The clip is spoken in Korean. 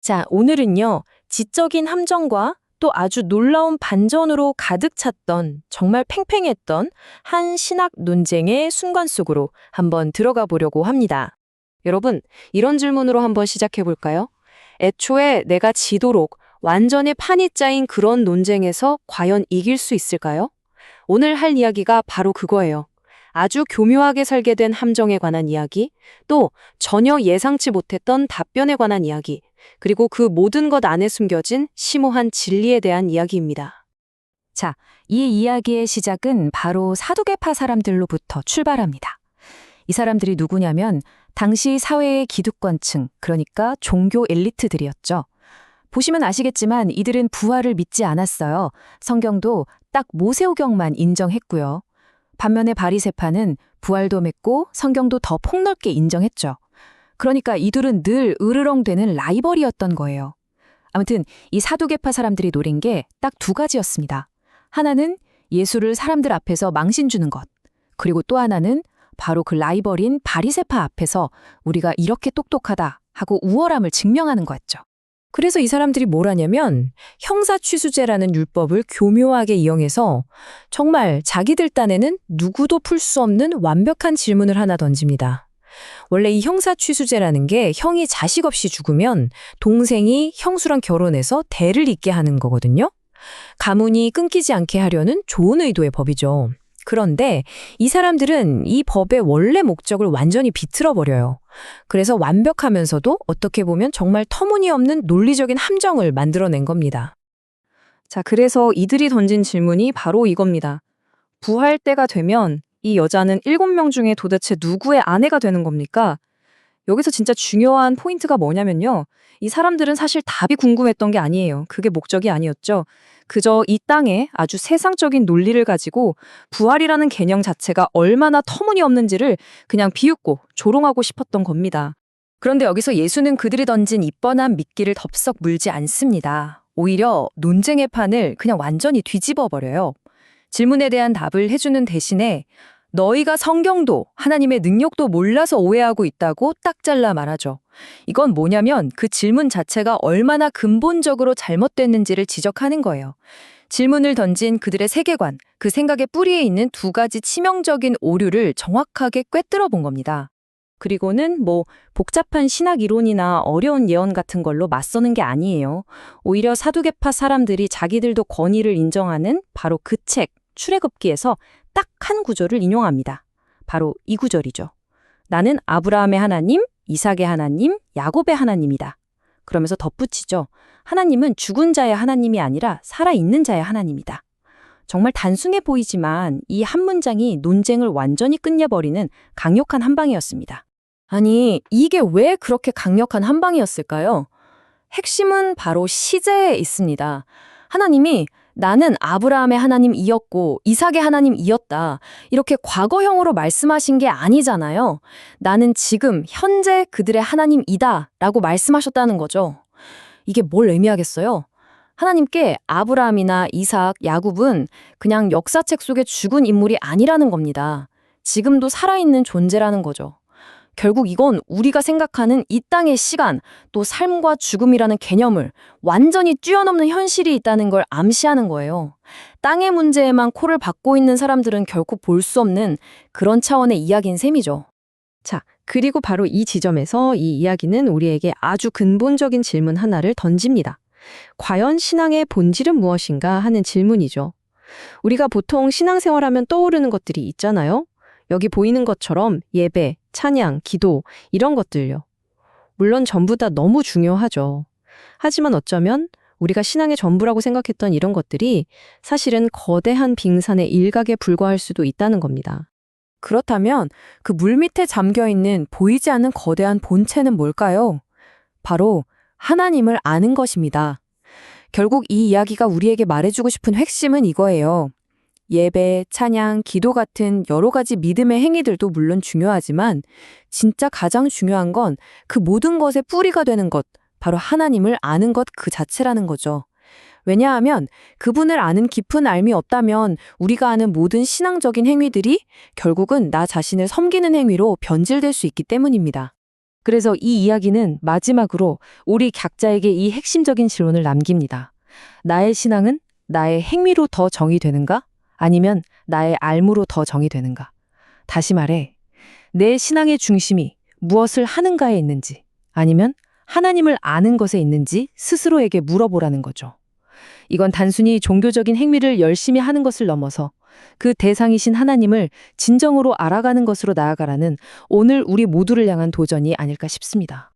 자, 오늘은요, 지적인 함정과 또 아주 놀라운 반전으로 가득 찼던, 정말 팽팽했던 한 신학 논쟁의 순간 속으로 한번 들어가 보려고 합니다. 여러분, 이런 질문으로 한번 시작해 볼까요? 애초에 내가 지도록 완전히 판이 짜인 그런 논쟁에서 과연 이길 수 있을까요? 오늘 할 이야기가 바로 그거예요. 아주 교묘하게 설계된 함정에 관한 이야기, 또 전혀 예상치 못했던 답변에 관한 이야기, 그리고 그 모든 것 안에 숨겨진 심오한 진리에 대한 이야기입니다. 자, 이 이야기의 시작은 바로 사두개파 사람들로부터 출발합니다. 이 사람들이 누구냐면 당시 사회의 기득권층, 그러니까 종교 엘리트들이었죠. 보시면 아시겠지만 이들은 부활을 믿지 않았어요. 성경도 딱 모세오경만 인정했고요. 반면에 바리새파는 부활도 믿고 성경도 더 폭넓게 인정했죠. 그러니까 이들은 늘 으르렁대는 라이벌이었던 거예요. 아무튼 이 사두개파 사람들이 노린 게 딱 두 가지였습니다. 하나는 예수를 사람들 앞에서 망신 주는 것. 그리고 또 하나는 바로 그 라이벌인 바리새파 앞에서 우리가 이렇게 똑똑하다 하고 우월함을 증명하는 거였죠. 그래서 이 사람들이 뭘 하냐면 형사취수제라는 율법을 교묘하게 이용해서 정말 자기들 딴에는 누구도 풀 수 없는 완벽한 질문을 하나 던집니다. 원래 이 형사취수제라는 게 형이 자식 없이 죽으면 동생이 형수랑 결혼해서 대를 잇게 하는 거거든요. 가문이 끊기지 않게 하려는 좋은 의도의 법이죠. 그런데 이 사람들은 이 법의 원래 목적을 완전히 비틀어버려요. 그래서 완벽하면서도 어떻게 보면 정말 터무니없는 논리적인 함정을 만들어낸 겁니다. 자, 그래서 이들이 던진 질문이 바로 이겁니다. 부활 때가 되면 이 여자는 7명 중에 도대체 누구의 아내가 되는 겁니까? 여기서 진짜 중요한 포인트가 뭐냐면요. 이 사람들은 사실 답이 궁금했던 게 아니에요. 그게 목적이 아니었죠. 그저 이 땅에 아주 세상적인 논리를 가지고 부활이라는 개념 자체가 얼마나 터무니없는지를 그냥 비웃고 조롱하고 싶었던 겁니다. 그런데 여기서 예수는 그들이 던진 이 뻔한 미끼를 덥석 물지 않습니다. 오히려 논쟁의 판을 그냥 완전히 뒤집어 버려요. 질문에 대한 답을 해주는 대신에 너희가 성경도 하나님의 능력도 몰라서 오해하고 있다고 딱 잘라 말하죠. 이건 뭐냐면 그 질문 자체가 얼마나 근본적으로 잘못됐는지를 지적하는 거예요. 질문을 던진 그들의 세계관, 그 생각의 뿌리에 있는 두 가지 치명적인 오류를 정확하게 꿰뚫어 본 겁니다. 그리고는 복잡한 신학 이론이나 어려운 예언 같은 걸로 맞서는 게 아니에요. 오히려 사두개파 사람들이 자기들도 권위를 인정하는 바로 그 책, 출애굽기에서 딱 한 구절을 인용합니다. 바로 이 구절이죠. 나는 아브라함의 하나님, 이삭의 하나님, 야곱의 하나님이다. 그러면서 덧붙이죠. 하나님은 죽은 자의 하나님이 아니라 살아있는 자의 하나님이다. 정말 단순해 보이지만 이 한 문장이 논쟁을 완전히 끝내버리는 강력한 한 방이었습니다. 아니, 이게 왜 그렇게 강력한 한 방이었을까요? 핵심은 바로 시제에 있습니다. 하나님이 나는 아브라함의 하나님이었고 이삭의 하나님이었다. 이렇게 과거형으로 말씀하신 게 아니잖아요. 나는 지금 현재 그들의 하나님이다 라고 말씀하셨다는 거죠. 이게 뭘 의미하겠어요? 하나님께 아브라함이나 이삭, 야곱은 그냥 역사책 속의 죽은 인물이 아니라는 겁니다. 지금도 살아있는 존재라는 거죠. 결국 이건 우리가 생각하는 이 땅의 시간, 또 삶과 죽음이라는 개념을 완전히 뛰어넘는 현실이 있다는 걸 암시하는 거예요. 땅의 문제에만 코를 박고 있는 사람들은 결코 볼 수 없는 그런 차원의 이야기인 셈이죠. 자, 그리고 바로 이 지점에서 이 이야기는 우리에게 아주 근본적인 질문 하나를 던집니다. 과연 신앙의 본질은 무엇인가 하는 질문이죠. 우리가 보통 신앙생활하면 떠오르는 것들이 있잖아요. 여기 보이는 것처럼 예배, 찬양, 기도 이런 것들요. 물론 전부 다 너무 중요하죠. 하지만 어쩌면 우리가 신앙의 전부라고 생각했던 이런 것들이 사실은 거대한 빙산의 일각에 불과할 수도 있다는 겁니다. 그렇다면 그 물밑에 잠겨있는 보이지 않는 거대한 본체는 뭘까요? 바로 하나님을 아는 것입니다. 결국 이 이야기가 우리에게 말해주고 싶은 핵심은 이거예요. 예배, 찬양, 기도 같은 여러 가지 믿음의 행위들도 물론 중요하지만 진짜 가장 중요한 건 그 모든 것의 뿌리가 되는 것, 바로 하나님을 아는 것 그 자체라는 거죠. 왜냐하면 그분을 아는 깊은 알미 없다면 우리가 아는 모든 신앙적인 행위들이 결국은 나 자신을 섬기는 행위로 변질될 수 있기 때문입니다. 그래서 이 이야기는 마지막으로 우리 각자에게 이 핵심적인 질문을 남깁니다. 나의 신앙은 나의 행위로 더 정의되는가? 아니면 나의 알무로 더 정의되는가? 다시 말해, 내 신앙의 중심이 무엇을 하는가에 있는지, 아니면 하나님을 아는 것에 있는지 스스로에게 물어보라는 거죠. 이건 단순히 종교적인 행위를 열심히 하는 것을 넘어서 그 대상이신 하나님을 진정으로 알아가는 것으로 나아가라는 오늘 우리 모두를 향한 도전이 아닐까 싶습니다.